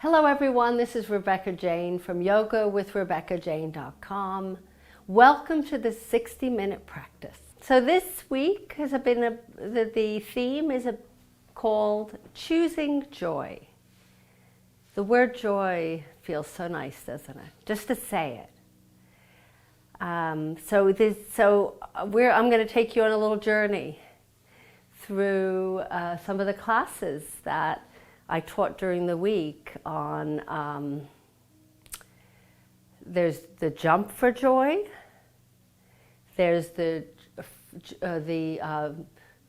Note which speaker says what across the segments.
Speaker 1: Hello everyone, this is Rebecca Jane from yogawithrebeccajane.com. Welcome to the 60-minute practice. So this week the theme is called Choosing Joy. The word joy feels so nice, doesn't it? Just to say it. I'm going to take you on a little journey through some of the classes that I taught during the week on, there's the jump for joy, there's the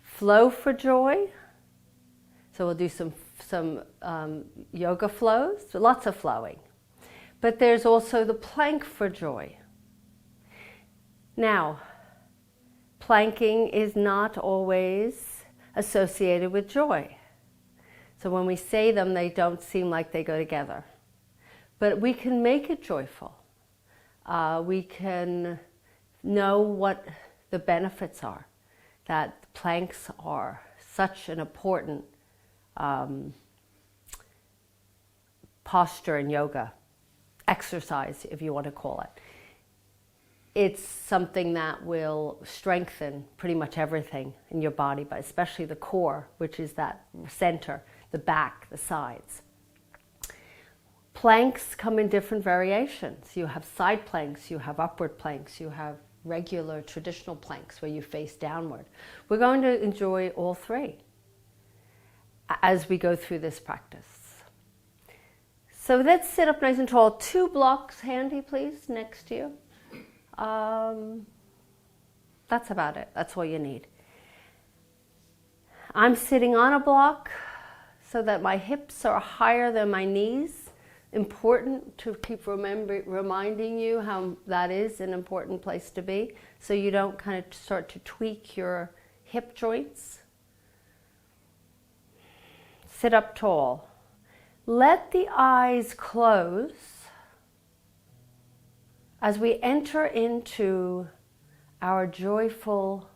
Speaker 1: flow for joy. So we'll do some yoga flows, lots of flowing. But there's also the plank for joy. Now, planking is not always associated with joy. So when we say them, they don't seem like they go together. But we can make it joyful. We can know what the benefits are, that planks are such an important posture in yoga, exercise, if you want to call it. It's something that will strengthen pretty much everything in your body, but especially the core, which is that center, the back, the sides. Planks come in different variations. You have side planks, you have upward planks, you have regular traditional planks where you face downward. We're going to enjoy all three as we go through this practice. So let's sit up nice and tall. 2 blocks handy, please, next to you. That's about it. That's all you need. I'm sitting on a block so that my hips are higher than my knees. Important to keep reminding you how that is an important place to be, so you don't kind of start to tweak your hip joints. Sit up tall. Let the eyes close as we enter into our joyful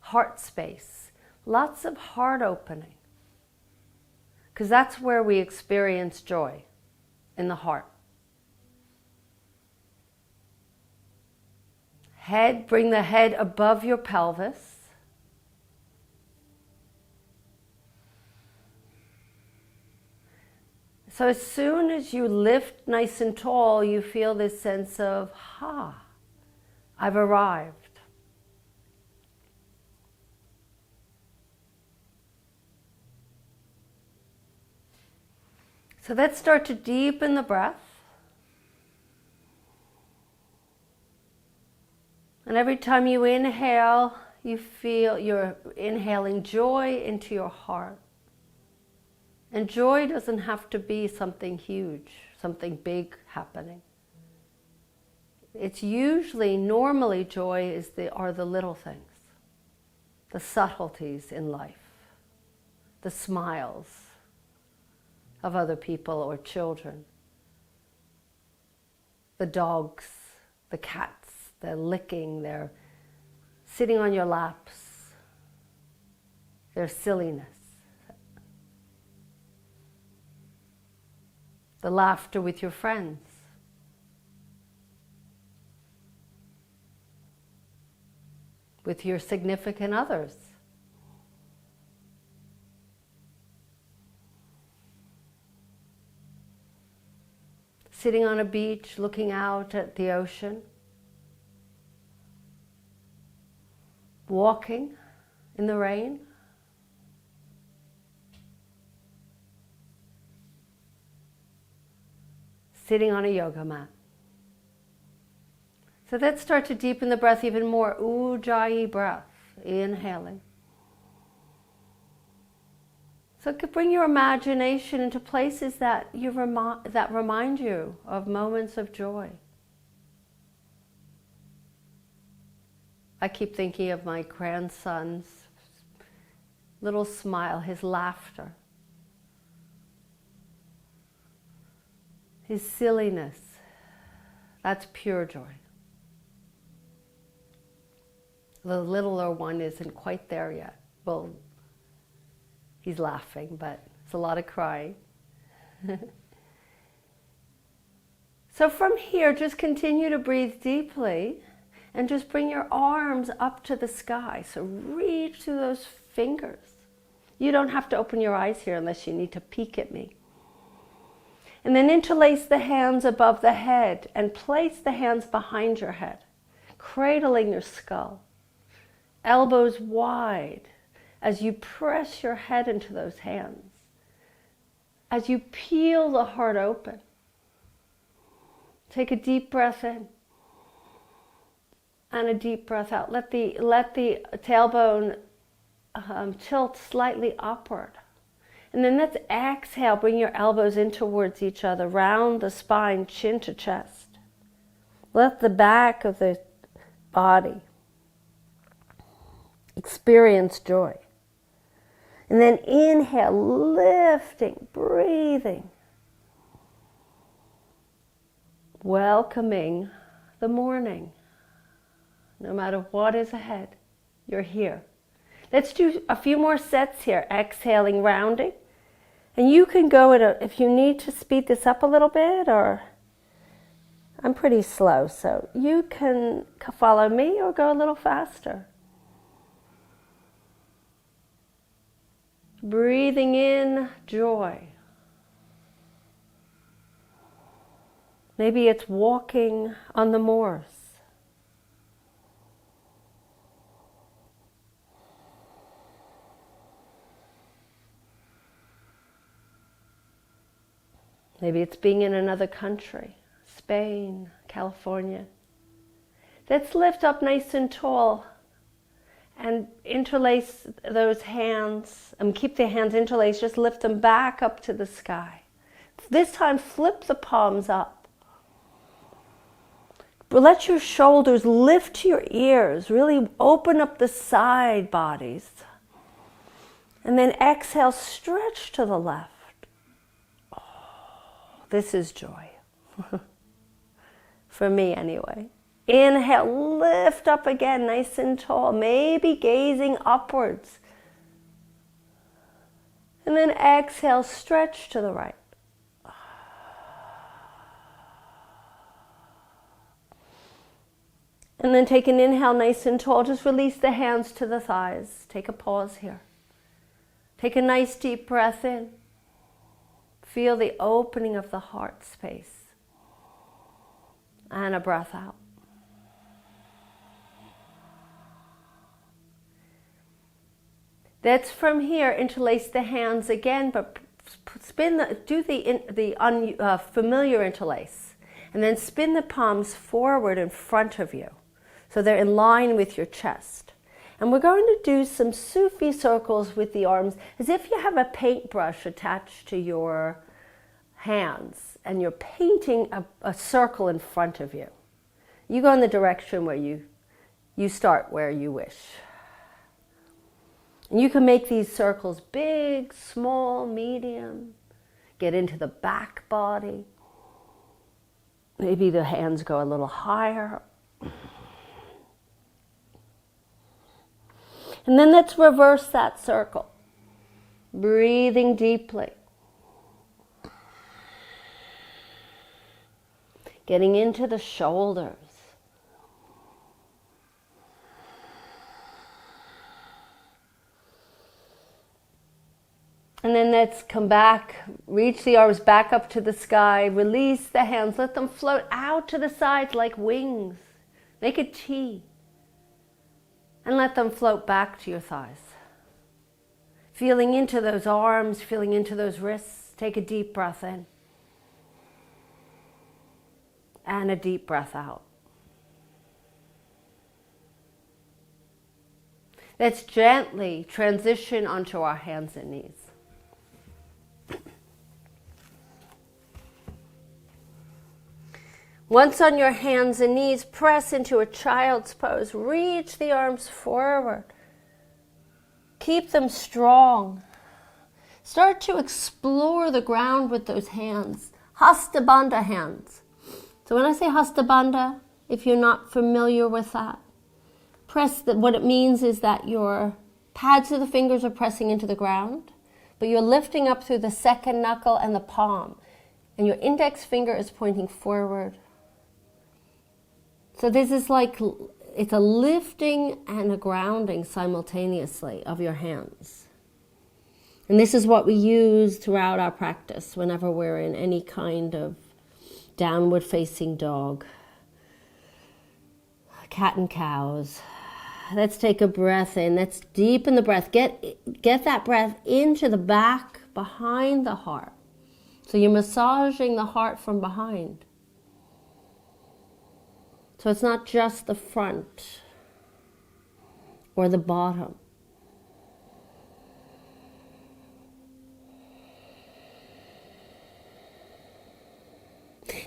Speaker 1: heart space. Lots of heart opening, because that's where we experience joy, in the heart. Bring the head above your pelvis. So as soon as you lift nice and tall, you feel this sense of, I've arrived. So let's start to deepen the breath. And every time you inhale, you feel you're inhaling joy into your heart. And joy doesn't have to be something huge, something big happening. It's usually, normally joy are the little things, the subtleties in life, the smiles of other people or children, the dogs, the cats, they're licking, they're sitting on your laps, their silliness, the laughter with your friends, with your significant others. Sitting on a beach, looking out at the ocean. Walking in the rain. Sitting on a yoga mat. So let's start to deepen the breath even more. Ujjayi breath, inhaling. So it could bring your imagination into places that remind you of moments of joy. I keep thinking of my grandson's little smile, his laughter, his silliness. That's pure joy. The littler one isn't quite there yet. Well, he's laughing, but it's a lot of crying. So from here, just continue to breathe deeply and just bring your arms up to the sky. So reach through those fingers. You don't have to open your eyes here unless you need to peek at me. And then interlace the hands above the head and place the hands behind your head, cradling your skull. Elbows wide as you press your head into those hands. As you peel the heart open. Take a deep breath in and a deep breath out. Let the tailbone tilt slightly upward. And then let's exhale, bring your elbows in towards each other, round the spine, chin to chest. Let the back of the body experience joy. And then inhale, lifting, breathing. Welcoming the morning. No matter what is ahead, you're here. Let's do a few more sets here. Exhaling, rounding. And you can go if you need to speed this up a little bit, or I'm pretty slow, so you can follow me or go a little faster. Breathing in joy. Maybe it's walking on the moors. Maybe it's being in another country, Spain, California. Let's lift up nice and tall and interlace those hands, and keep the hands interlaced, just lift them back up to the sky. This time flip the palms up. But let your shoulders lift to your ears, really open up the side bodies. And then exhale, stretch to the left. This is joy. For me anyway. Inhale, lift up again, nice and tall. Maybe gazing upwards. And then exhale, stretch to the right. And then take an inhale, nice and tall. Just release the hands to the thighs. Take a pause here. Take a nice deep breath in. Feel the opening of the heart space. And a breath out. That's from here, interlace the hands again, but do the familiar interlace. And then spin the palms forward in front of you. So they're in line with your chest. And we're going to do some Sufi circles with the arms, as if you have a paintbrush attached to your hands, and you're painting a circle in front of you. You go in the direction where you start where you wish. And you can make these circles big, small, medium. Get into the back body. Maybe the hands go a little higher. And then let's reverse that circle. Breathing deeply. Getting into the shoulders. And then let's come back, reach the arms back up to the sky, release the hands, let them float out to the sides like wings. Make a T. And let them float back to your thighs. Feeling into those arms, feeling into those wrists. Take a deep breath in. And a deep breath out. Let's gently transition onto our hands and knees. Once on your hands and knees, press into a child's pose. Reach the arms forward. Keep them strong. Start to explore the ground with those hands. Hasta Bandha hands. So when I say Hasta Bandha, if you're not familiar with that, what it means is that your pads of the fingers are pressing into the ground, but you're lifting up through the second knuckle and the palm. And your index finger is pointing forward. So this is like, it's a lifting and a grounding simultaneously of your hands. And this is what we use throughout our practice whenever we're in any kind of downward facing dog, cat and cows. Let's take a breath in. Let's deepen the breath. Get that breath into the back, behind the heart. So you're massaging the heart from behind. So it's not just the front or the bottom.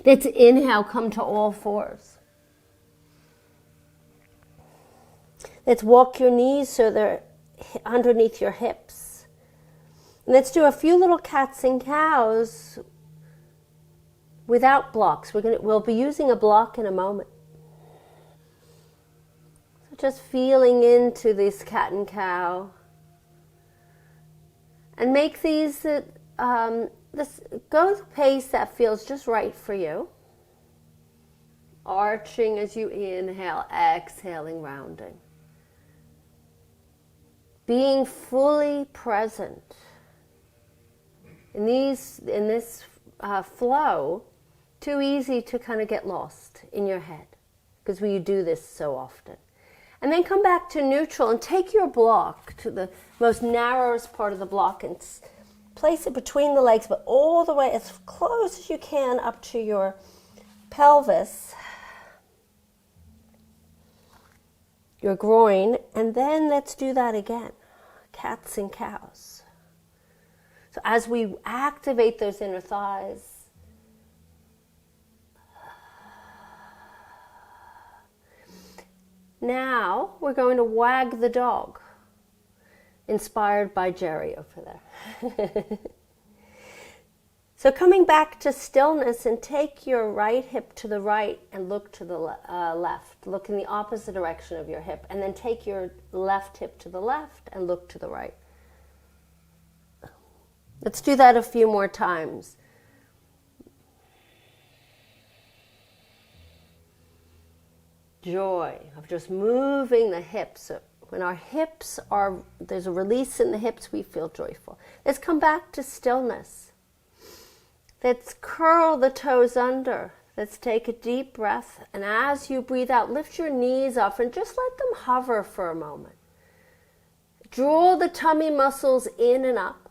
Speaker 1: Let's inhale, come to all fours. Let's walk your knees so they're underneath your hips. And let's do a few little cats and cows without blocks. We'll be using a block in a moment. So just feeling into this cat and cow. And make these, go the pace that feels just right for you. Arching as you inhale, exhaling, rounding. Being fully present. In this flow, too easy to kind of get lost in your head because we do this so often. And then come back to neutral and take your block to the most narrowest part of the block and place it between the legs, but all the way as close as you can up to your pelvis, your groin, and then let's do that again. Cats and cows. So as we activate those inner thighs, now we're going to wag the dog, inspired by Jerry over there. So coming back to stillness, and take your right hip to the right and look to the left. Look in the opposite direction of your hip, and then take your left hip to the left and look to the right. Let's do that a few more times. Joy of just moving the hips. When our hips there's a release in the hips, we feel joyful. Let's come back to stillness. Let's curl the toes under. Let's take a deep breath. And as you breathe out, lift your knees up and just let them hover for a moment. Draw the tummy muscles in and up.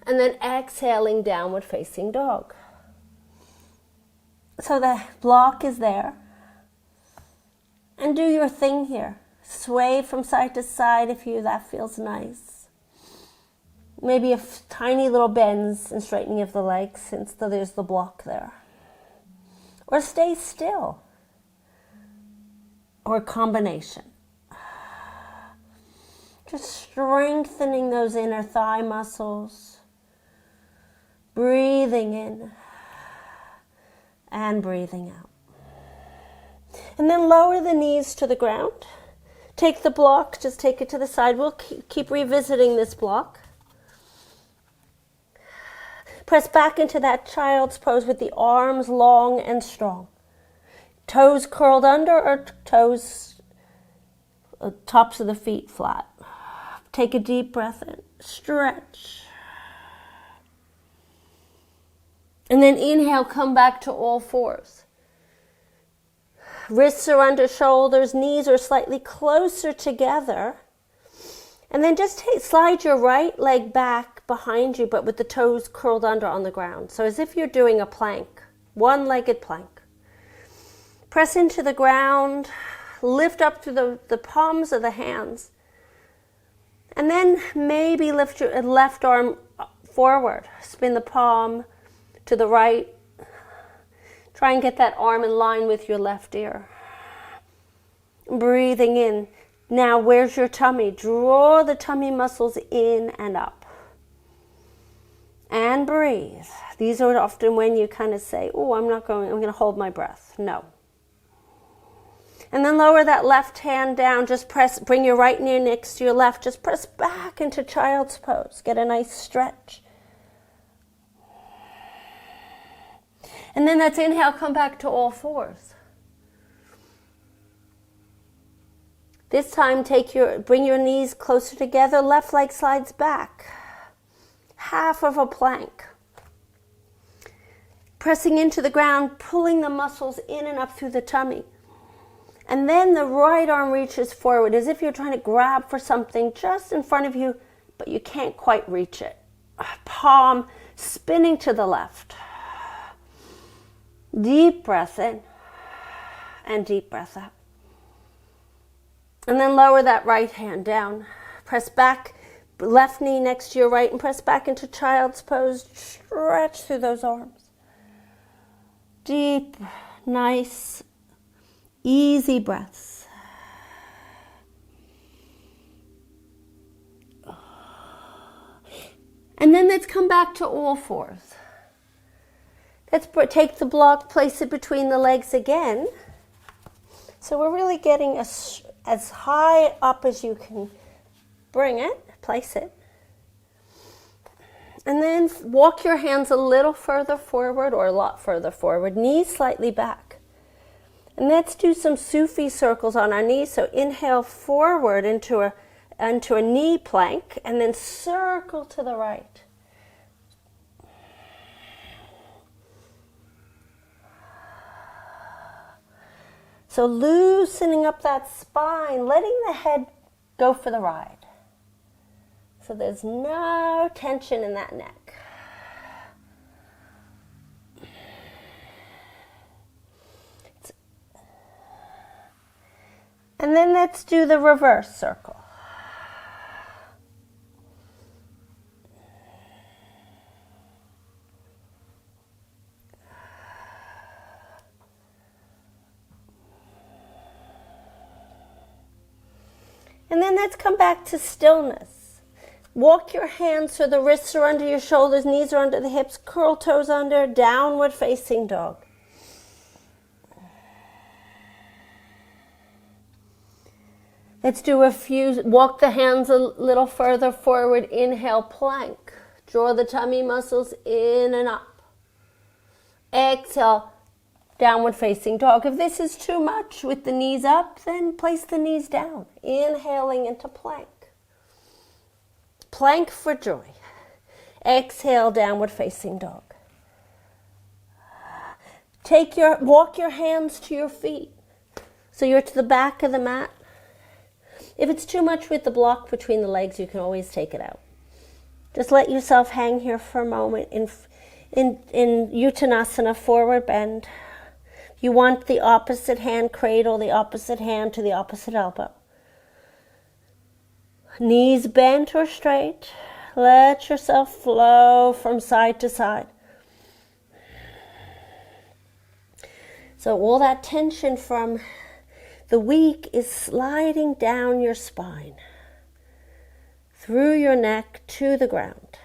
Speaker 1: And then exhaling, downward facing dog. So the block is there. And do your thing here. Sway from side to side if that feels nice. Maybe tiny little bends and straightening of the legs since there's the block there. Or stay still. Or a combination. Just strengthening those inner thigh muscles. Breathing in and breathing out. And then lower the knees to the ground. Take the block, just take it to the side. We'll keep revisiting this block. Press back into that child's pose with the arms long and strong. Toes curled under or toes, tops of the feet flat. Take a deep breath in. Stretch. And then inhale, come back to all fours. Wrists are under shoulders, knees are slightly closer together. And then just slide your right leg back behind you, but with the toes curled under on the ground. So as if you're doing a plank, one-legged plank. Press into the ground, lift up through the palms of the hands. And then maybe lift your left arm forward, spin the palm to the right. Try and get that arm in line with your left ear. Breathing in. Now, where's your tummy? Draw the tummy muscles in and up. And breathe. These are often when you kind of say, oh, I'm going to hold my breath. No. And then lower that left hand down. Just bring your right knee next to your left. Just press back into child's pose. Get a nice stretch. And then let's inhale, come back to all fours. This time bring your knees closer together, left leg slides back. Half of a plank. Pressing into the ground, pulling the muscles in and up through the tummy. And then the right arm reaches forward as if you're trying to grab for something just in front of you, but you can't quite reach it. Palm spinning to the left. Deep breath in and deep breath out. And then lower that right hand down. Press back, left knee next to your right, and press back into child's pose. Stretch through those arms. Deep, nice, easy breaths. And then let's come back to all fours. Let's take the block, place it between the legs again. So we're really getting as high up as you can bring it, place it. And then walk your hands a little further forward or a lot further forward, knees slightly back. And let's do some Sufi circles on our knees. So inhale forward into a knee plank and then circle to the right. So loosening up that spine, letting the head go for the ride. So there's no tension in that neck. And then let's do the reverse circle. And then let's come back to stillness. Walk your hands so the wrists are under your shoulders, knees are under the hips, curl toes under, downward facing dog. Let's do a few, walk the hands a little further forward, inhale, plank. Draw the tummy muscles in and up. Exhale, downward facing dog. If this is too much with the knees up, then place the knees down. Inhaling into plank. Plank for joy. Exhale, downward facing dog. Walk your hands to your feet. So you're to the back of the mat. If it's too much with the block between the legs, you can always take it out. Just let yourself hang here for a moment in Uttanasana, forward bend. You want the opposite hand cradle, the opposite hand to the opposite elbow. Knees bent or straight. Let yourself flow from side to side. So all that tension from the week is sliding down your spine, through your neck to the ground.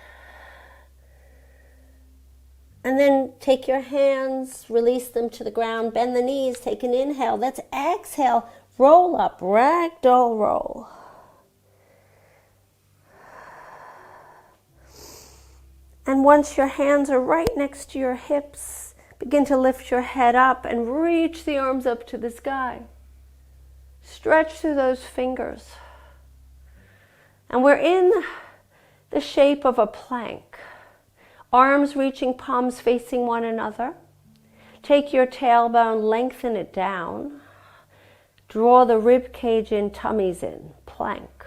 Speaker 1: And then take your hands, release them to the ground, bend the knees, take an inhale. Let's exhale, roll up, ragdoll roll. And once your hands are right next to your hips, begin to lift your head up and reach the arms up to the sky. Stretch through those fingers. And we're in the shape of a plank. Arms reaching, palms facing one another. Take your tailbone, lengthen it down. Draw the rib cage in, tummies in, plank.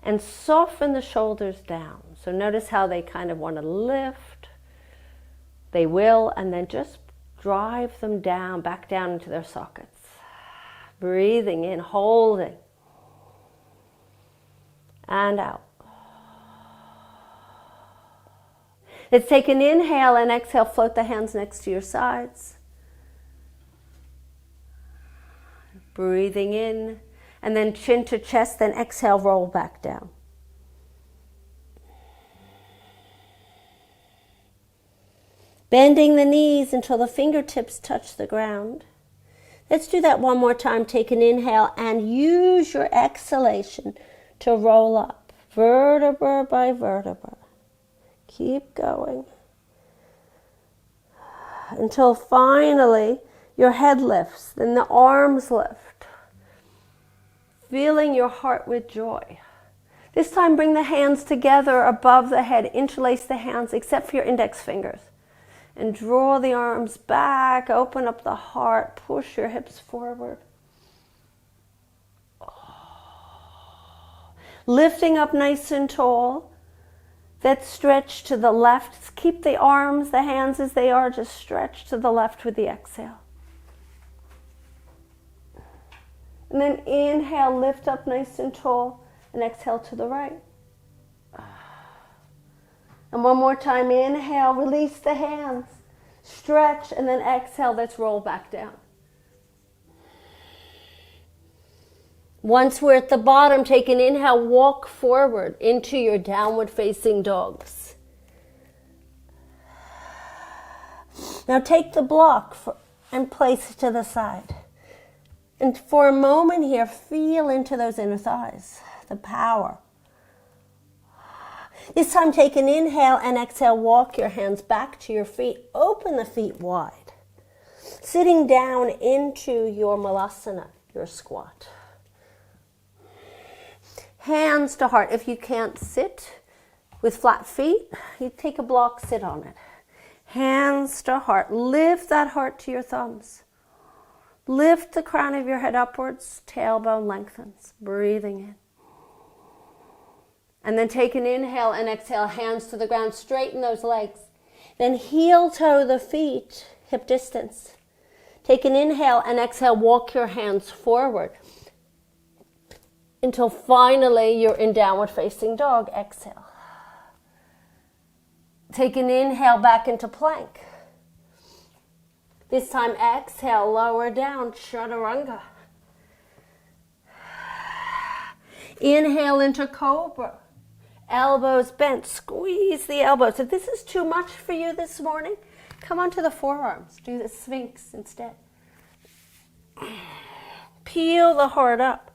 Speaker 1: And soften the shoulders down. So notice how they kind of want to lift. They will, and then just drive them down, back down into their sockets. Breathing in, holding. And out. Let's take an inhale and exhale. Float the hands next to your sides. Breathing in. And then chin to chest, then exhale, roll back down. Bending the knees until the fingertips touch the ground. Let's do that one more time. Take an inhale and use your exhalation to roll up, vertebra by vertebra. Keep going. until finally your head lifts, then the arms lift, filling your heart with joy. This time bring the hands together above the head, interlace the hands except for your index fingers, and draw the arms back, open up the heart, push your hips forward. Lifting up nice and tall. That stretch to the left. Keep the arms, the hands as they are, just stretch to the left with the exhale. And then inhale, lift up nice and tall, and exhale to the right. And one more time, inhale, release the hands, stretch, and then exhale, let's roll back down. Once we're at the bottom, take an inhale, walk forward into your downward facing dogs. Now take the block and place it to the side. And for a moment here, feel into those inner thighs, the power. This time take an inhale and exhale, walk your hands back to your feet, open the feet wide. Sitting down into your malasana, your squat. Hands to heart. If you can't sit with flat feet, you take a block, sit on it. Hands to heart. Lift that heart to your thumbs. Lift the crown of your head upwards, tailbone lengthens, breathing in. And then take an inhale and exhale, hands to the ground, straighten those legs. Then heel toe the feet, hip distance. Take an inhale and exhale, walk your hands forward until finally you're in downward facing dog. Exhale. Take an inhale back into plank. This time exhale, lower down, chaturanga. Inhale into cobra. Elbows bent, squeeze the elbows. If this is too much for you this morning, come onto the forearms. Do the Sphinx instead. Peel the heart up.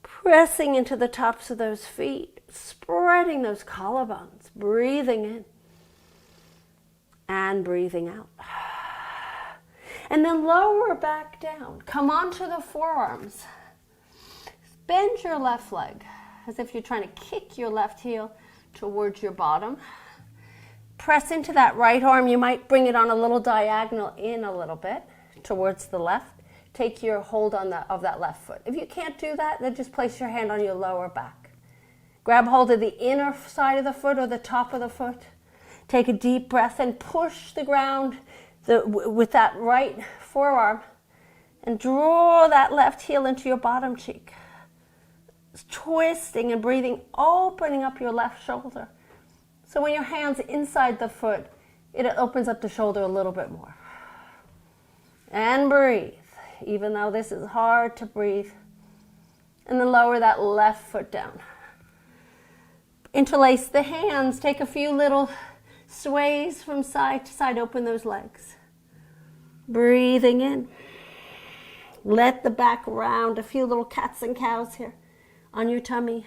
Speaker 1: Pressing into the tops of those feet, spreading those collarbones, breathing in and breathing out. And then lower back down. Come onto the forearms. Bend your left leg as if you're trying to kick your left heel towards your bottom. Press into that right arm. You might bring it on a little diagonal in a little bit towards the left. Take your hold on of that left foot. If you can't do that, then just place your hand on your lower back. Grab hold of the inner side of the foot or the top of the foot. Take a deep breath and push the ground with that right forearm and draw that left heel into your bottom cheek. Twisting and breathing, opening up your left shoulder. So when your hand's inside the foot, it opens up the shoulder a little bit more. And breathe. Even though this is hard to breathe. And then lower that left foot down. Interlace the hands. Take a few little sways from side to side. Open those legs. Breathing in. Let the back round. A few little cats and cows here on your tummy.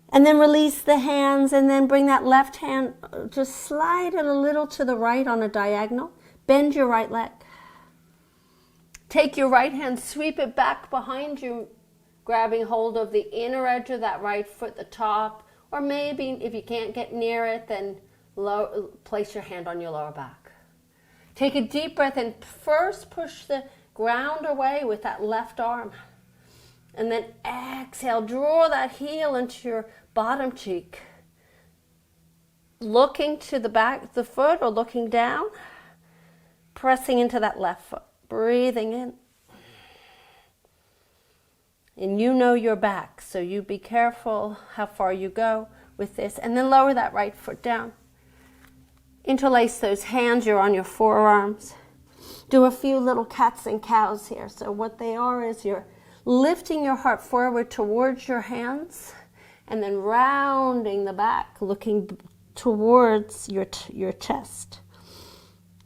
Speaker 1: And then release the hands and then bring that left hand, just slide it a little to the right on a diagonal. Bend your right leg. Take your right hand, sweep it back behind you, grabbing hold of the inner edge of that right foot, the top. Or maybe if you can't get near it, then place your hand on your lower back. Take a deep breath and first push the ground away with that left arm. And then exhale, draw that heel into your bottom cheek. Looking to the back of the foot or looking down. Pressing into that left foot. Breathing in. And you know your back, so you be careful how far you go with this. And then lower that right foot down. Interlace those hands, you're on your forearms. Do a few little cats and cows here. So what they are is you're lifting your heart forward towards your hands and then rounding the back, looking towards your chest.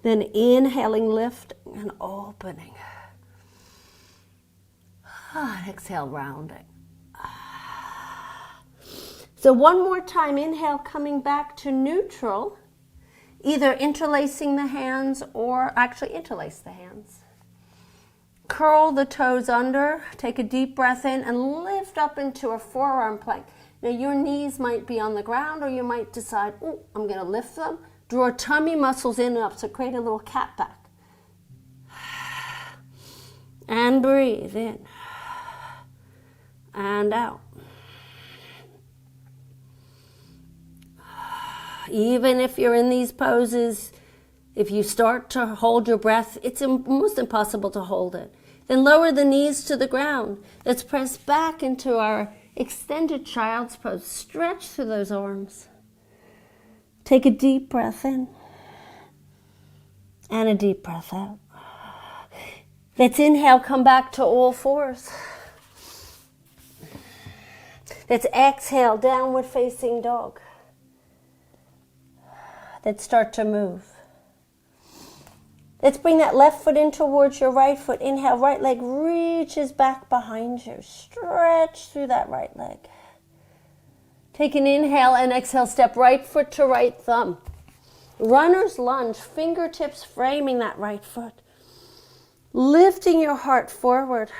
Speaker 1: Then inhaling, lifting and opening. And exhale, rounding. So one more time, inhale, coming back to neutral, either interlacing the hands or actually interlace the hands. Curl the toes under, take a deep breath in and lift up into a forearm plank. Now your knees might be on the ground or you might decide, oh, I'm going to lift them. Draw tummy muscles in and up, so create a little cat back. And breathe in and out. Even if you're in these poses, if you start to hold your breath, it's almost impossible to hold it. Then lower the knees to the ground. Let's press back into our extended child's pose. Stretch through those arms. Take a deep breath in and a deep breath out. Let's inhale, come back to all fours. Let's exhale, downward facing dog. Let's start to move. Let's bring that left foot in towards your right foot. Inhale, right leg reaches back behind you. Stretch through that right leg. Take an inhale and exhale, step right foot to right thumb. Runner's lunge, fingertips framing that right foot. Lifting your heart forward.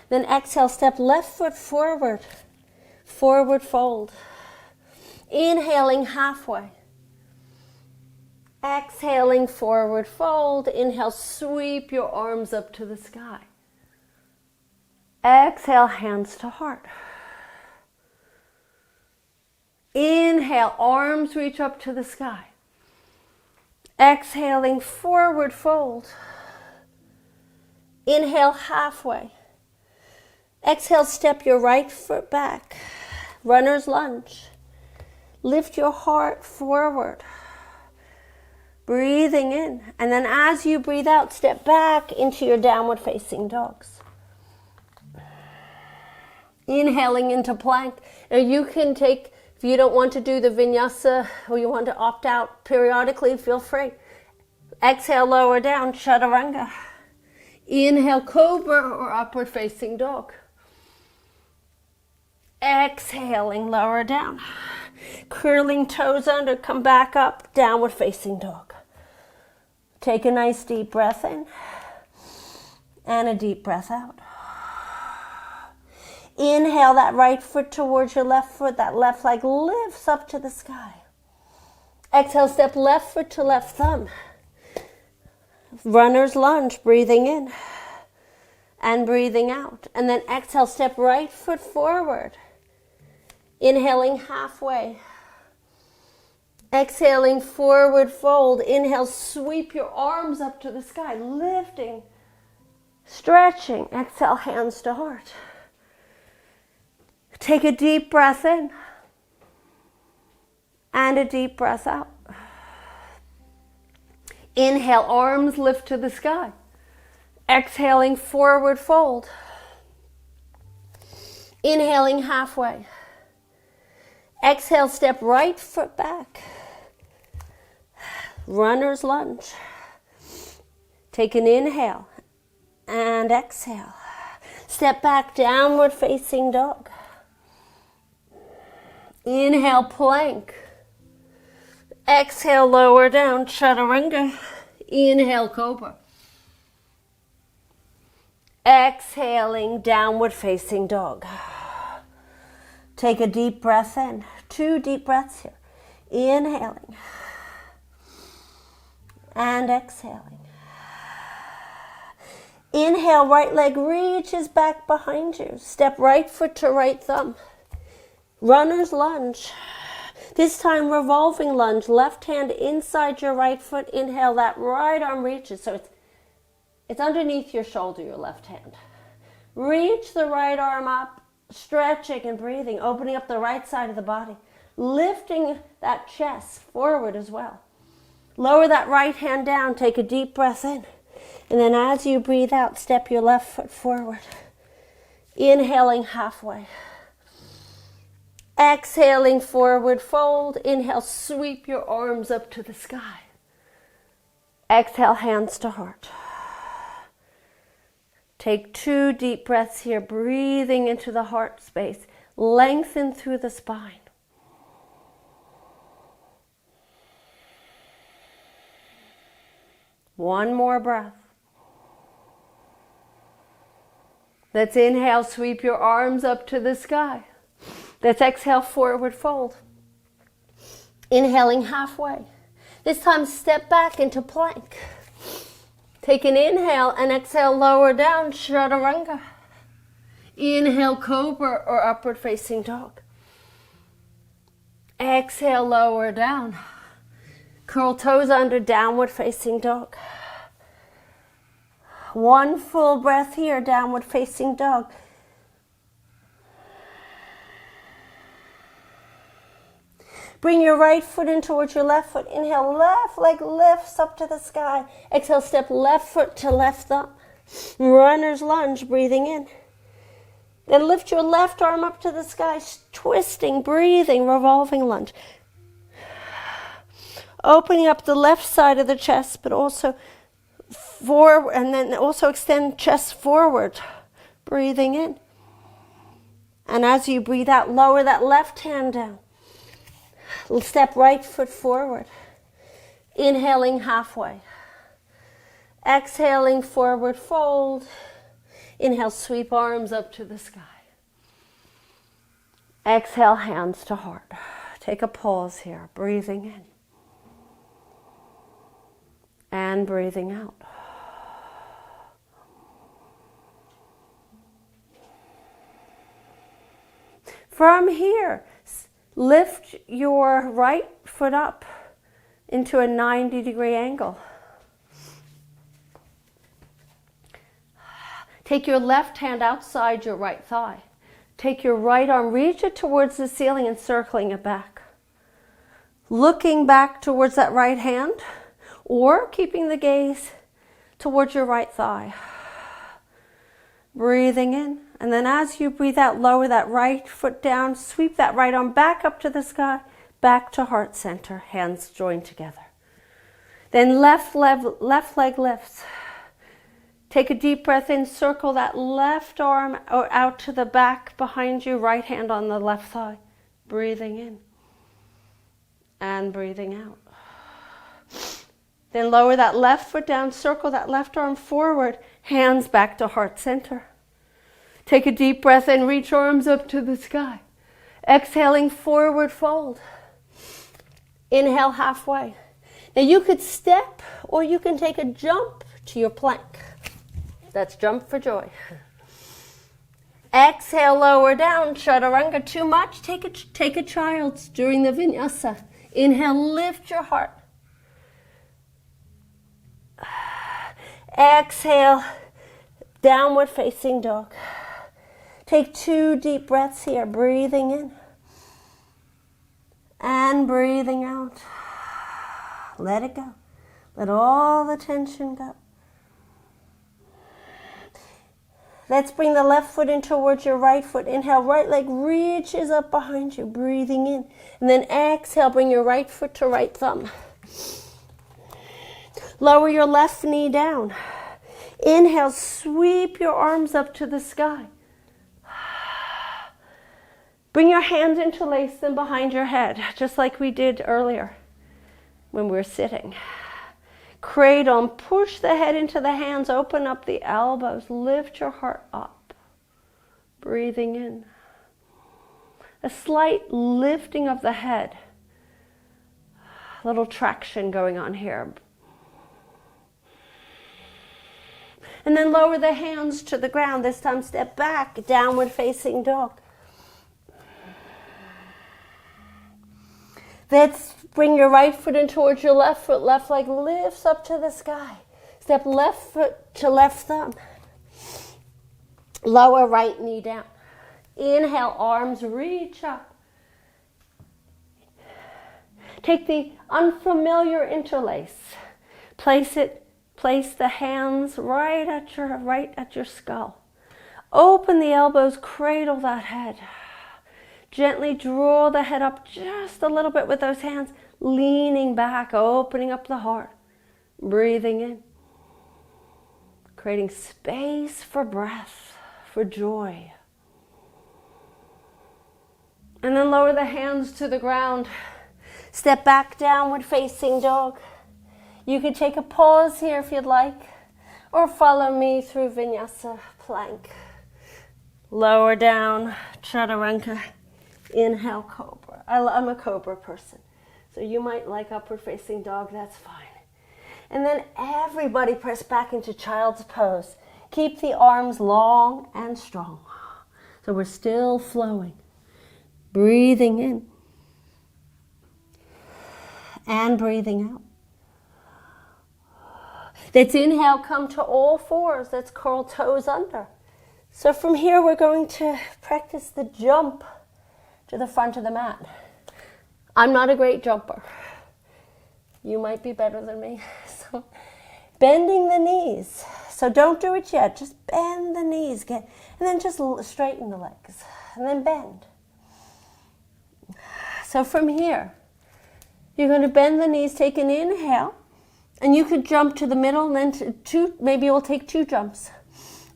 Speaker 1: Then exhale, step left foot forward. Forward fold. Inhaling halfway. Exhaling, forward fold. Inhale, sweep your arms up to the sky. Exhale, hands to heart. Inhale, arms reach up to the sky. Exhaling, forward fold. Inhale, halfway. Exhale, step your right foot back. Runner's lunge. Lift your heart forward. Breathing in. And then as you breathe out, step back into your downward facing dogs. Inhaling into plank. Now you can take, if you don't want to do the vinyasa or you want to opt out periodically, feel free. Exhale, lower down, chaturanga. Inhale, cobra or upward facing dog. Exhaling, lower down. Curling toes under, come back up, downward facing dog. Take a nice deep breath in and a deep breath out. Inhale that right foot towards your left foot, that left leg lifts up to the sky. Exhale, step left foot to left thumb. Runner's lunge, breathing in and breathing out. And then exhale, step right foot forward. Inhaling halfway. Exhaling, forward fold. Inhale, sweep your arms up to the sky, lifting, stretching. Exhale, hands to heart. Take a deep breath in and a deep breath out. Inhale, arms lift to the sky. Exhaling, forward fold. Inhaling halfway. Exhale, step right foot back. Runner's lunge. Take an inhale and exhale. Step back, downward facing dog. Inhale, plank. Exhale, lower down, chaturanga. Inhale, cobra. Exhaling, downward facing dog. Take a deep breath in. 2 deep breaths here. Inhaling and exhaling. Inhale, right leg reaches back behind you. Step right foot to right thumb. Runner's lunge. This time revolving lunge. Left hand inside your right foot. Inhale, that right arm reaches. So it's underneath your shoulder, your left hand. Reach the right arm up. Stretching and breathing, opening up the right side of the body, lifting that chest forward as well. Lower that right hand down, take a deep breath in, and then as you breathe out, step your left foot forward. Inhaling halfway. Exhaling, forward fold. Inhale, sweep your arms up to the sky. Exhale, hands to heart. Take 2 deep breaths here, breathing into the heart space. Lengthen through the spine. One more breath. Let's inhale, sweep your arms up to the sky. Let's exhale, forward fold. Inhaling halfway. This time step back into plank. Take an inhale and exhale, lower down, chaturanga. Inhale, cobra or upward facing dog. Exhale, lower down. Curl toes under, downward facing dog. One full breath here, downward facing dog. Bring your right foot in towards your left foot. Inhale, left leg lifts up to the sky. Exhale, step left foot to left thumb. Runner's lunge, breathing in. Then lift your left arm up to the sky, twisting, breathing, revolving lunge. Opening up the left side of the chest, but also forward, and then also extend chest forward, breathing in. And as you breathe out, lower that left hand down. Step right foot forward. Inhaling halfway. Exhaling, forward fold. Inhale, sweep arms up to the sky. Exhale, hands to heart. Take a pause here, breathing in. And breathing out. From here, lift your right foot up into a 90-degree angle. Take your left hand outside your right thigh. Take your right arm, reach it towards the ceiling and circling it back. Looking back towards that right hand, or keeping the gaze towards your right thigh. Breathing in. And then as you breathe out, lower that right foot down, sweep that right arm back up to the sky, back to heart center, hands joined together. Then left leg lifts. Take a deep breath in, circle that left arm out to the back behind you, right hand on the left thigh. Breathing in and breathing out. Then lower that left foot down, circle that left arm forward, hands back to heart center. Take a deep breath in, reach arms up to the sky. Exhaling, forward fold. Inhale halfway. Now you could step or you can take a jump to your plank. That's jump for joy. Exhale, lower down, chaturanga. Too much, take a child's during the vinyasa. Inhale, lift your heart. Exhale, downward facing dog. Take 2 deep breaths here, breathing in and breathing out. Let it go. Let all the tension go. Let's bring the left foot in towards your right foot. Inhale, right leg reaches up behind you, breathing in. And then exhale, bring your right foot to right thumb. Lower your left knee down. Inhale, sweep your arms up to the sky. Bring your hands, interlace them behind your head, just like we did earlier when we were sitting. Cradle and push the head into the hands, open up the elbows, lift your heart up. Breathing in. A slight lifting of the head. A little traction going on here. And then lower the hands to the ground. This time step back, downward facing dog. Let's bring your right foot in towards your left foot. Left leg lifts up to the sky. Step left foot to left thumb. Lower right knee down. Inhale, arms reach up. Take the unfamiliar interlace. Place the hands right at your skull. Open the elbows, cradle that head. Gently draw the head up just a little bit with those hands, leaning back, opening up the heart. Breathing in. Creating space for breath, for joy. And then lower the hands to the ground. Step back, downward facing dog. You could take a pause here if you'd like, or follow me through Vinyasa plank. Lower down, Chaturanga. Inhale, cobra. I'm a cobra person, so you might like upward facing dog, that's fine. And then everybody press back into child's pose. Keep the arms long and strong. So we're still flowing. Breathing in. And breathing out. Let's inhale, come to all fours. Let's curl toes under. So from here we're going to practice the jump to the front of the mat. I'm not a great jumper. You might be better than me. So bending the knees. So don't do it yet. Just bend the knees. And then just straighten the legs. And then bend. So from here, you're going to bend the knees, take an inhale, and you could jump to the middle and then maybe you'll take 2 jumps.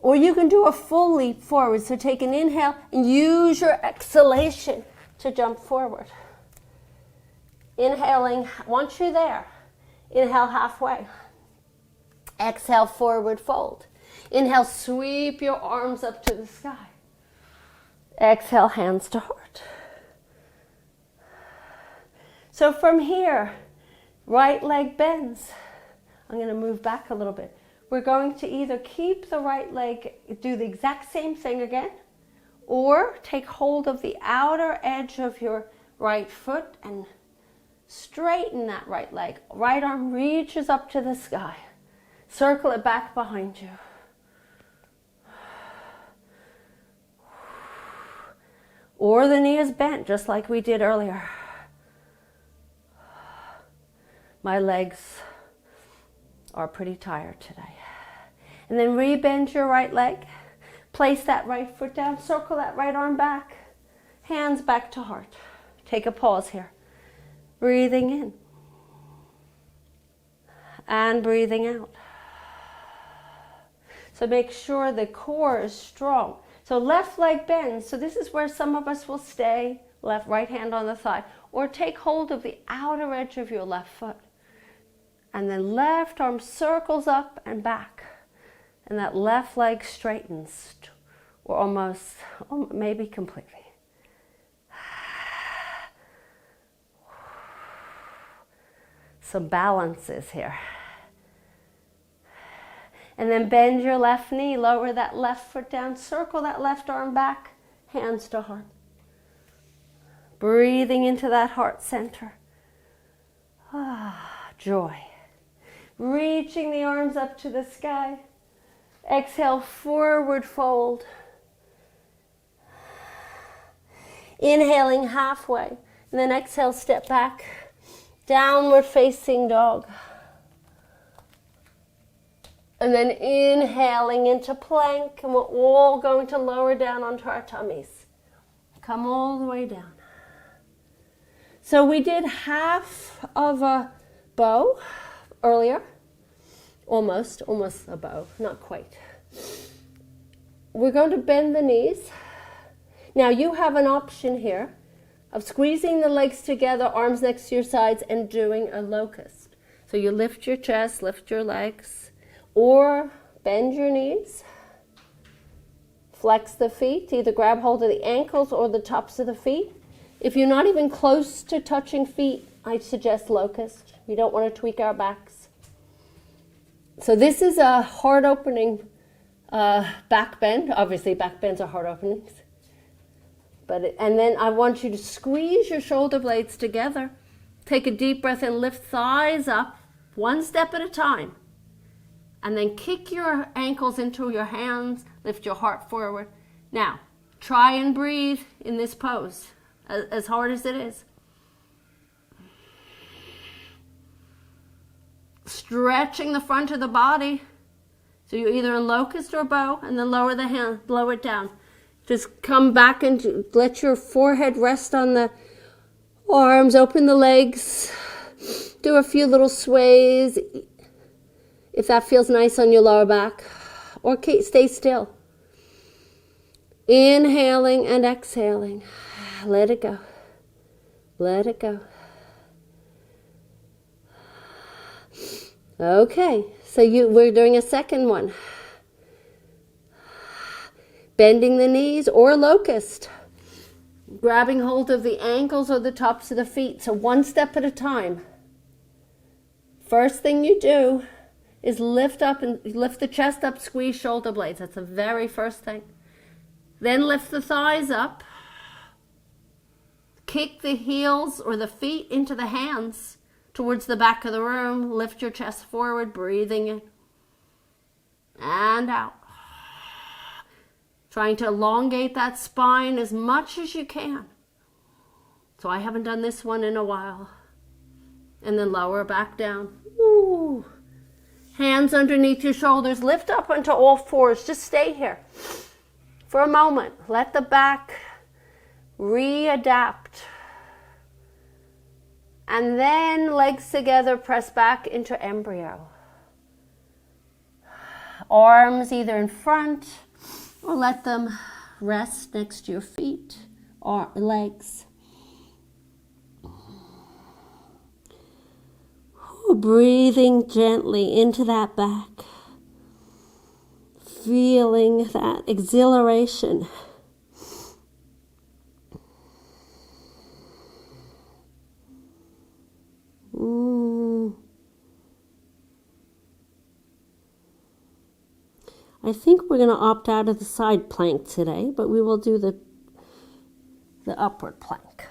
Speaker 1: Or you can do a full leap forward. So take an inhale and use your exhalation to jump forward. Inhaling, once you're there, inhale halfway. Exhale, forward fold. Inhale, sweep your arms up to the sky. Exhale, hands to heart. So from here, right leg bends. I'm going to move back a little bit. We're going to either keep the right leg, do the exact same thing again, or take hold of the outer edge of your right foot and straighten that right leg. Right arm reaches up to the sky. Circle it back behind you. Or the knee is bent, just like we did earlier. My legs are pretty tired today. And then rebend your right leg. Place that right foot down. Circle that right arm back. Hands back to heart. Take a pause here. Breathing in. And breathing out. So make sure the core is strong. So left leg bends. So this is where some of us will stay. Right hand on the thigh. Or take hold of the outer edge of your left foot. And then left arm circles up and back. And that left leg straightens. Or almost, maybe completely. Some balances here. And then bend your left knee, lower that left foot down, circle that left arm back, hands to heart. Breathing into that heart center. Joy. Reaching the arms up to the sky. Exhale, forward fold. Inhaling halfway. And then exhale, step back. Downward facing dog. And then inhaling into plank. And we're all going to lower down onto our tummies. Come all the way down. So we did half of a bow earlier. Almost a bow, not quite. We're going to bend the knees. Now you have an option here of squeezing the legs together, arms next to your sides, and doing a locust. So you lift your chest, lift your legs, or bend your knees. Flex the feet, either grab hold of the ankles or the tops of the feet. If you're not even close to touching feet, I suggest locust. We don't want to tweak our backs. So this is a heart opening back bend. Obviously back bends are heart openings. And then I want you to squeeze your shoulder blades together. Take a deep breath and lift thighs up, one step at a time. And then kick your ankles into your hands, lift your heart forward. Now, try and breathe in this pose, as hard as it is. Stretching the front of the body. So you're either in locust or bow, and then lower the hand, blow it down. Just come back and let your forehead rest on the arms, open the legs, do a few little sways, if that feels nice on your lower back, or stay still. Inhaling and exhaling. Let it go. Let it go. Okay, so we're doing a second one. Bending the knees or locust. Grabbing hold of the ankles or the tops of the feet. So one step at a time. First thing you do is lift the chest up, squeeze shoulder blades. That's the very first thing. Then lift the thighs up. Kick the heels or the feet into the hands towards the back of the room. Lift your chest forward, breathing in and out. Trying to elongate that spine as much as you can. So I haven't done this one in a while. And then lower back down. Ooh. Hands underneath your shoulders. Lift up onto all fours. Just stay here for a moment. Let the back readapt. And then legs together, press back into embryo. Arms either in front or let them rest next to your feet or legs. Breathing gently into that back. Feeling that exhilaration. I think we're going to opt out of the side plank today, but we will do the upward plank.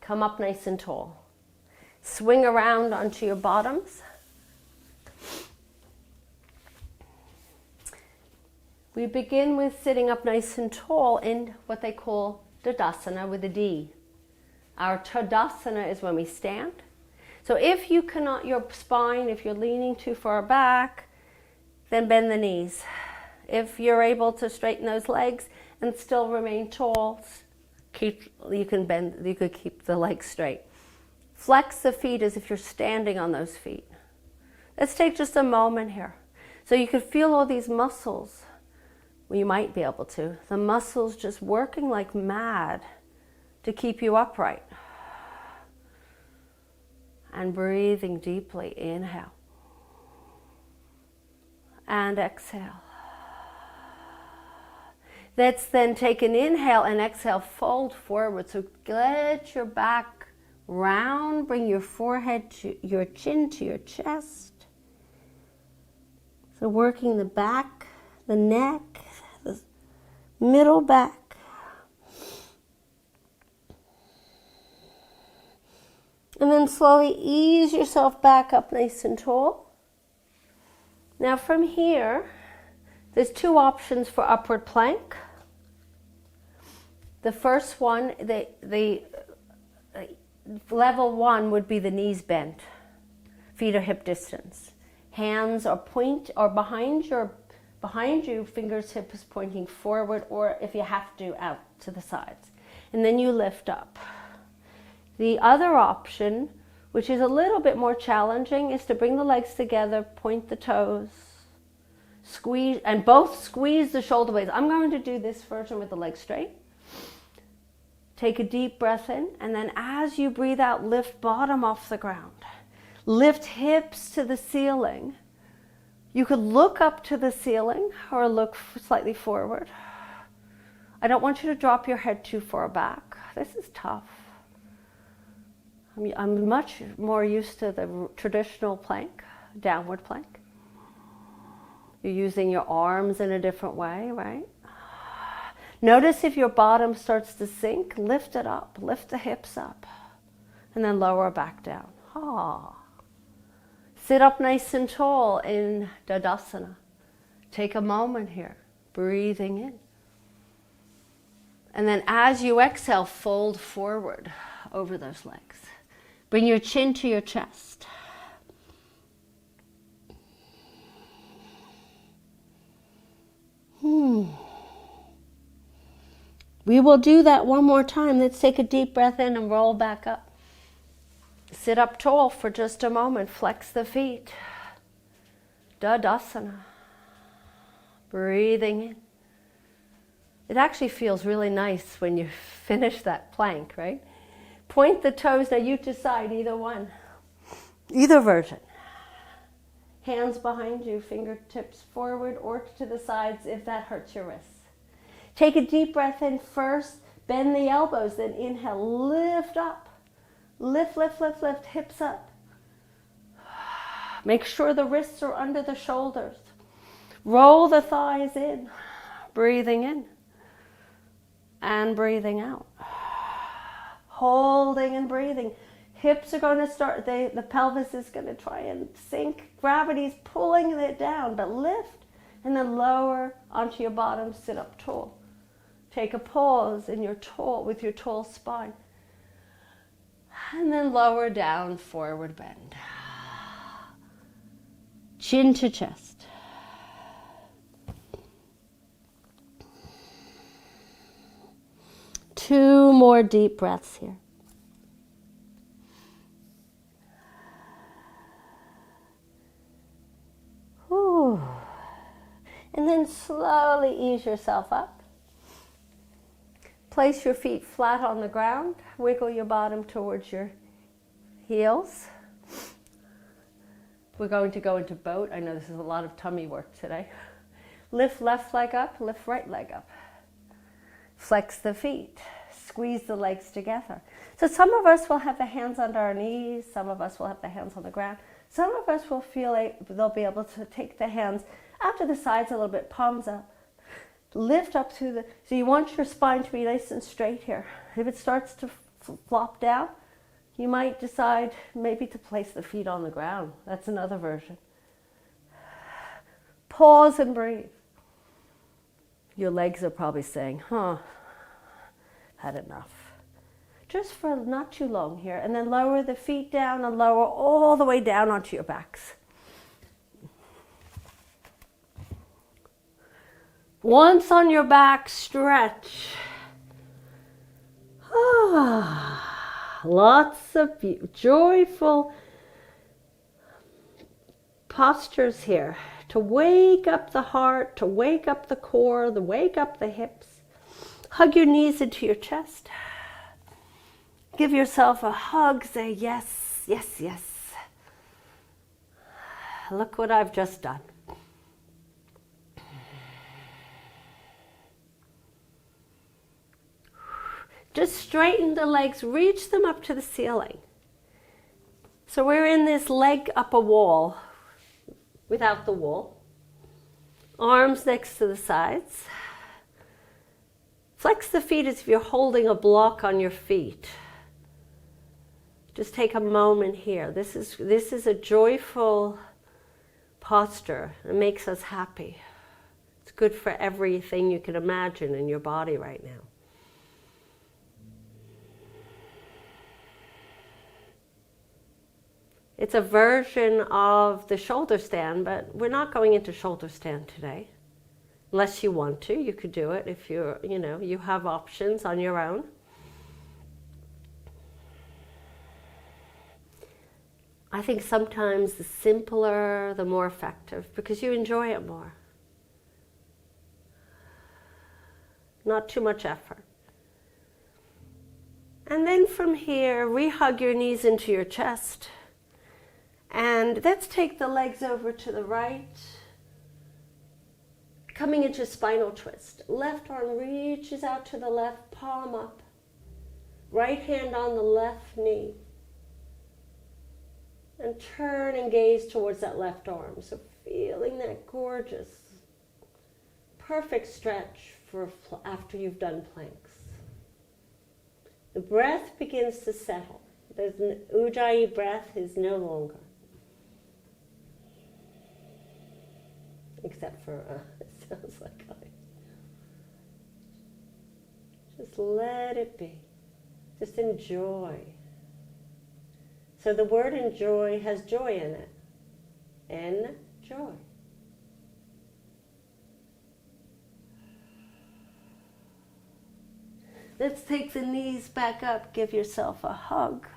Speaker 1: Come up nice and tall. Swing around onto your bottoms. We begin with sitting up nice and tall in what they call Tadasana with a D. Our Tadasana is when we stand. So if you cannot, your spine, if you're leaning too far back, then bend the knees. If you're able to straighten those legs and still remain tall, you could keep the legs straight. Flex the feet as if you're standing on those feet. Let's take just a moment here. So you can feel all these muscles. Well, you might be able to. The muscles just working like mad to keep you upright. And breathing deeply. Inhale. And exhale. Let's then take an inhale and exhale, fold forward. So let your back round, bring your forehead to your chin to your chest. So working the back, the neck, the middle back. And then slowly ease yourself back up nice and tall. Now from here, there's two options for upward plank. The first one, the level one would be the knees bent, feet are hip distance. Hands are behind you, fingers, hips pointing forward, or if you have to, out to the sides. And then you lift up. The other option, which is a little bit more challenging, is to bring the legs together, point the toes, squeeze, and both squeeze the shoulder blades. I'm going to do this version with the legs straight. Take a deep breath in, and then as you breathe out, lift bottom off the ground. Lift hips to the ceiling. You could look up to the ceiling or look slightly forward. I don't want you to drop your head too far back. This is tough. I'm much more used to the traditional plank, downward plank. You're using your arms in a different way, right? Notice if your bottom starts to sink, lift it up, lift the hips up, and then lower back down. Sit up nice and tall in Tadasana. Take a moment here, breathing in. And then as you exhale, fold forward over those legs. Bring your chin to your chest. We will do that one more time. Let's take a deep breath in and roll back up. Sit up tall for just a moment. Flex the feet. Tadasana. Breathing in. It actually feels really nice when you finish that plank, right? Point the toes. Now you decide either one. Either version. Hands behind you, fingertips forward or to the sides if that hurts your wrists. Take a deep breath in first, bend the elbows, then inhale, lift up. Lift, lift, lift, lift, hips up. Make sure the wrists are under the shoulders. Roll the thighs in, breathing in and breathing out. Holding and breathing. Hips are going to start, the pelvis is going to try and sink. Gravity's pulling it down, but lift and then lower onto your bottom, sit up tall. Take a pause in with your tall spine. And then lower down, forward bend. Chin to chest. Two more deep breaths here. Whew. And then slowly ease yourself up. Place your feet flat on the ground. Wiggle your bottom towards your heels. We're going to go into boat. I know this is a lot of tummy work today. Lift left leg up, lift right leg up. Flex the feet. Squeeze the legs together. So some of us will have the hands under our knees. Some of us will have the hands on the ground. Some of us will feel like they'll be able to take the hands out to the sides a little bit, palms up. Lift up through so you want your spine to be nice and straight here. If it starts to flop down, you might decide maybe to place the feet on the ground. That's another version. Pause and breathe. Your legs are probably saying, had enough. Just for not too long here. And then lower the feet down and lower all the way down onto your backs. Once on your back, stretch. Lots of joyful postures here to wake up the heart, to wake up the core, to wake up the hips. Hug your knees into your chest. Give yourself a hug. Say yes, yes, yes. Look what I've just done. Just straighten the legs, reach them up to the ceiling. So we're in this leg up a wall without the wall. Arms next to the sides. Flex the feet as if you're holding a block on your feet. Just take a moment here. This is a joyful posture. It makes us happy. It's good for everything you can imagine in your body right now. It's a version of the shoulder stand, but we're not going into shoulder stand today. Unless you want to, you could do it if you have options on your own. I think sometimes the simpler, the more effective, because you enjoy it more. Not too much effort. And then from here, re-hug your knees into your chest. And let's take the legs over to the right. Coming into spinal twist. Left arm reaches out to the left, palm up. Right hand on the left knee. And turn and gaze towards that left arm. So feeling that gorgeous, perfect stretch for after you've done planks. The breath begins to settle. There's an Ujjayi breath is no longer. Except for, it sounds like just let it be. Just enjoy. So the word enjoy has joy in it. Enjoy. Let's take the knees back up. Give yourself a hug.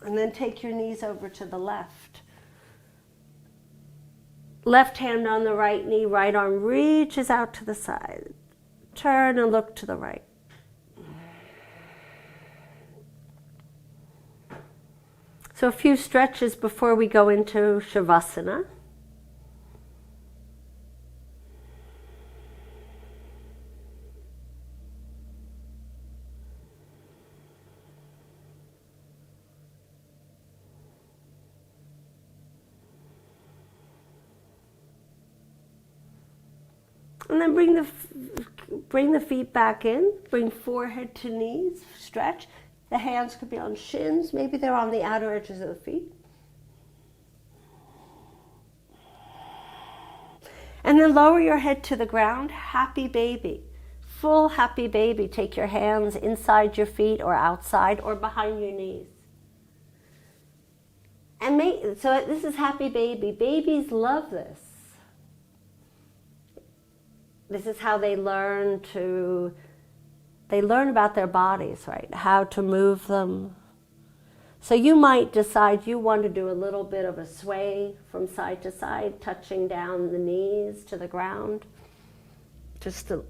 Speaker 1: And then take your knees over to the left. Left hand on the right knee, right arm reaches out to the side. Turn and look to the right. So a few stretches before we go into shavasana. And then bring the feet back in, bring forehead to knees, stretch. The hands could be on shins, maybe they're on the outer edges of the feet. And then lower your head to the ground, happy baby. Full happy baby. Take your hands inside your feet or outside or behind your knees. And so this is happy baby. Babies love this. This is how they learn about their bodies, right? How to move them. So you might decide you want to do a little bit of a sway from side to side, touching down the knees to the ground. Just to,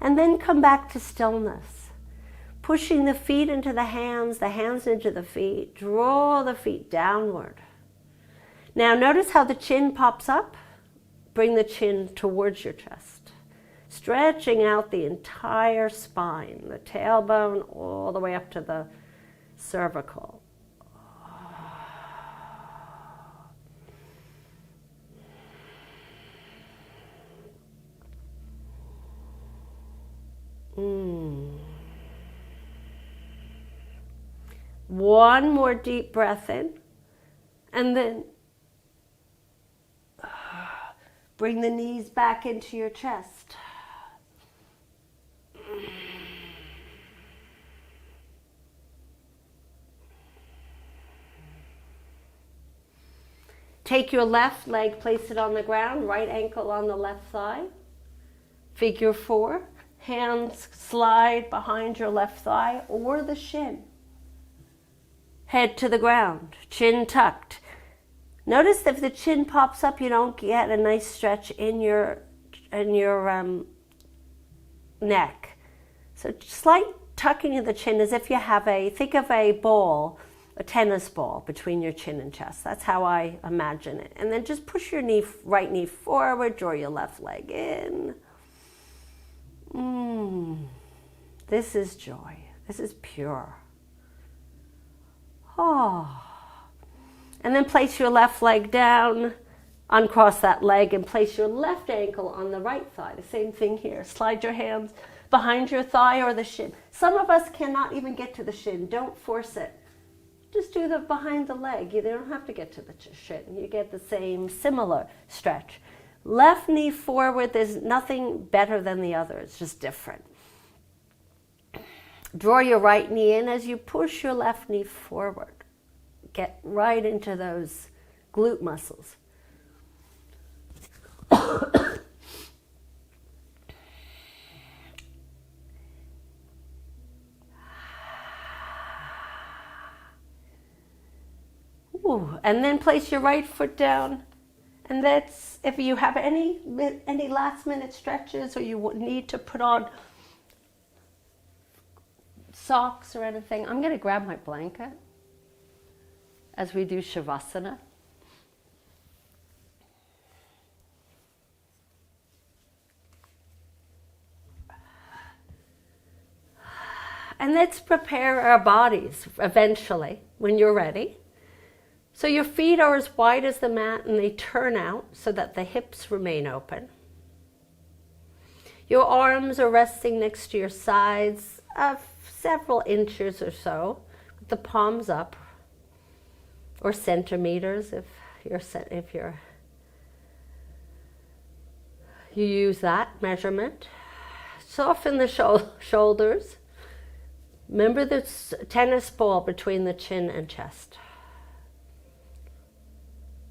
Speaker 1: and then come back to stillness. Pushing the feet into the hands into the feet. Draw the feet downward. Now notice how the chin pops up. Bring the chin towards your chest. Stretching out the entire spine, the tailbone all the way up to the cervical. One more deep breath in, and then bring the knees back into your chest. Take your left leg, place it on the ground, right ankle on the left thigh. Figure 4. Hands slide behind your left thigh or the shin. Head to the ground, chin tucked. Notice if the chin pops up, you don't get a nice stretch in your neck. So slight tucking of the chin as if you have think of a ball, a tennis ball between your chin and chest. That's how I imagine it. And then just push your right knee forward, draw your left leg in. This is joy. This is pure. And then place your left leg down, uncross that leg, and place your left ankle on the right thigh. The same thing here. Slide your hands behind your thigh or the shin. Some of us cannot even get to the shin. Don't force it. Just do the behind the leg. You don't have to get to the shin. You get the same similar stretch. Left knee forward, there's nothing better than the other. It's just different. Draw your right knee in as you push your left knee forward. Get right into those glute muscles. And then place your right foot down. And that's, if you have any last minute stretches or you need to put on socks or anything, I'm going to grab my blanket as we do shavasana. And let's prepare our bodies eventually when you're ready. So your feet are as wide as the mat and they turn out so that the hips remain open. Your arms are resting next to your sides, several inches or so, with the palms up, or centimeters if you use that measurement. Soften the shoulders. Remember the tennis ball between the chin and chest.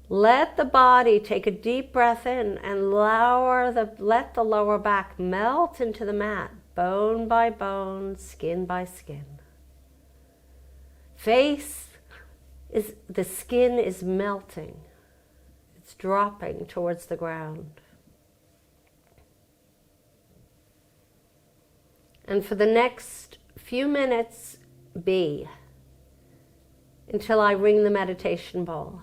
Speaker 1: Let the body take a deep breath in and let the lower back melt into the mat, bone by bone, skin by skin. The skin is melting. It's dropping towards the ground. And for the next few minutes, be until I ring the meditation bell.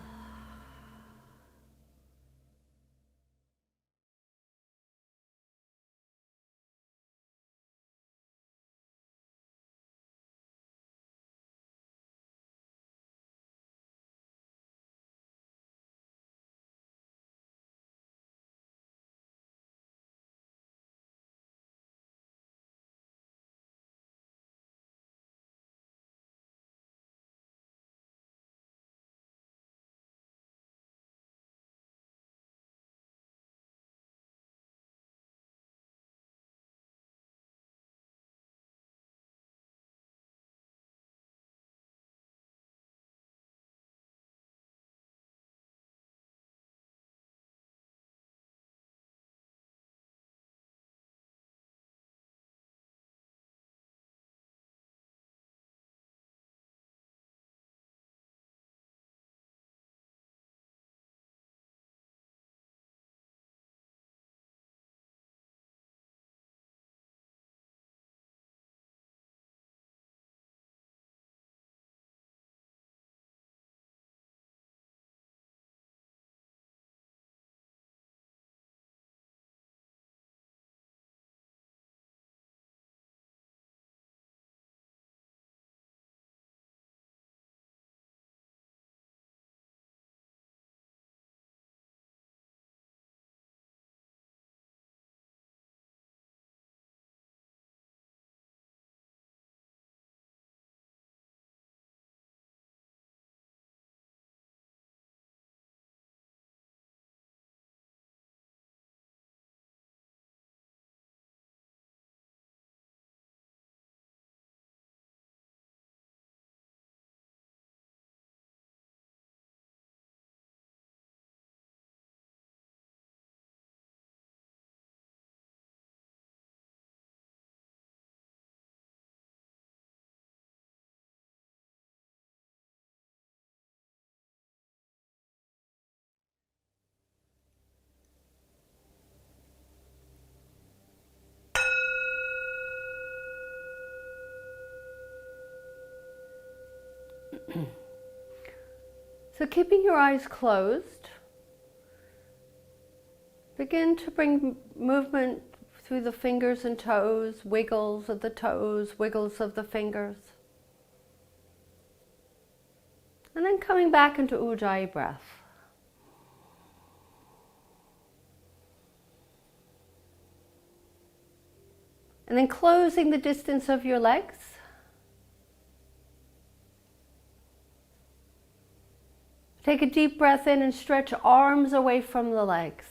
Speaker 1: So keeping your eyes closed, begin to bring movement through the fingers and toes, wiggles of the toes, wiggles of the fingers. And then coming back into Ujjayi breath. And then closing the distance of your legs. Take a deep breath in and stretch arms away from the legs.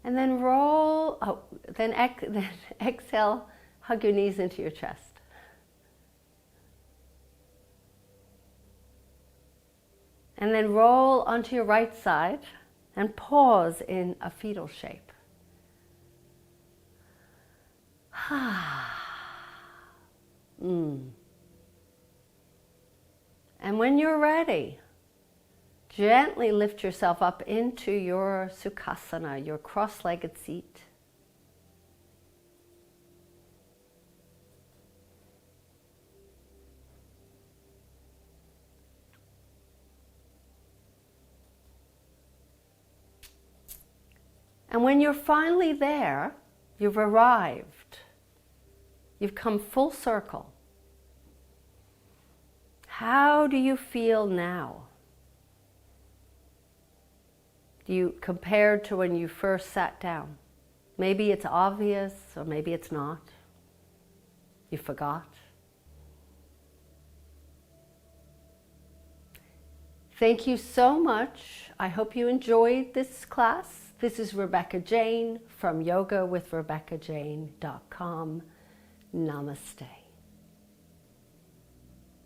Speaker 1: And then roll, then exhale, hug your knees into your chest. And then roll onto your right side and pause in a fetal shape. And when you're ready, gently lift yourself up into your Sukhasana, your cross-legged seat. And when you're finally there, you've arrived. You've come full circle. How do you feel now? Do you compare to when you first sat down? Maybe it's obvious, or maybe it's not. You forgot. Thank you so much. I hope you enjoyed this class. This is Rebecca Jane from yogawithrebeccajane.com. Namaste.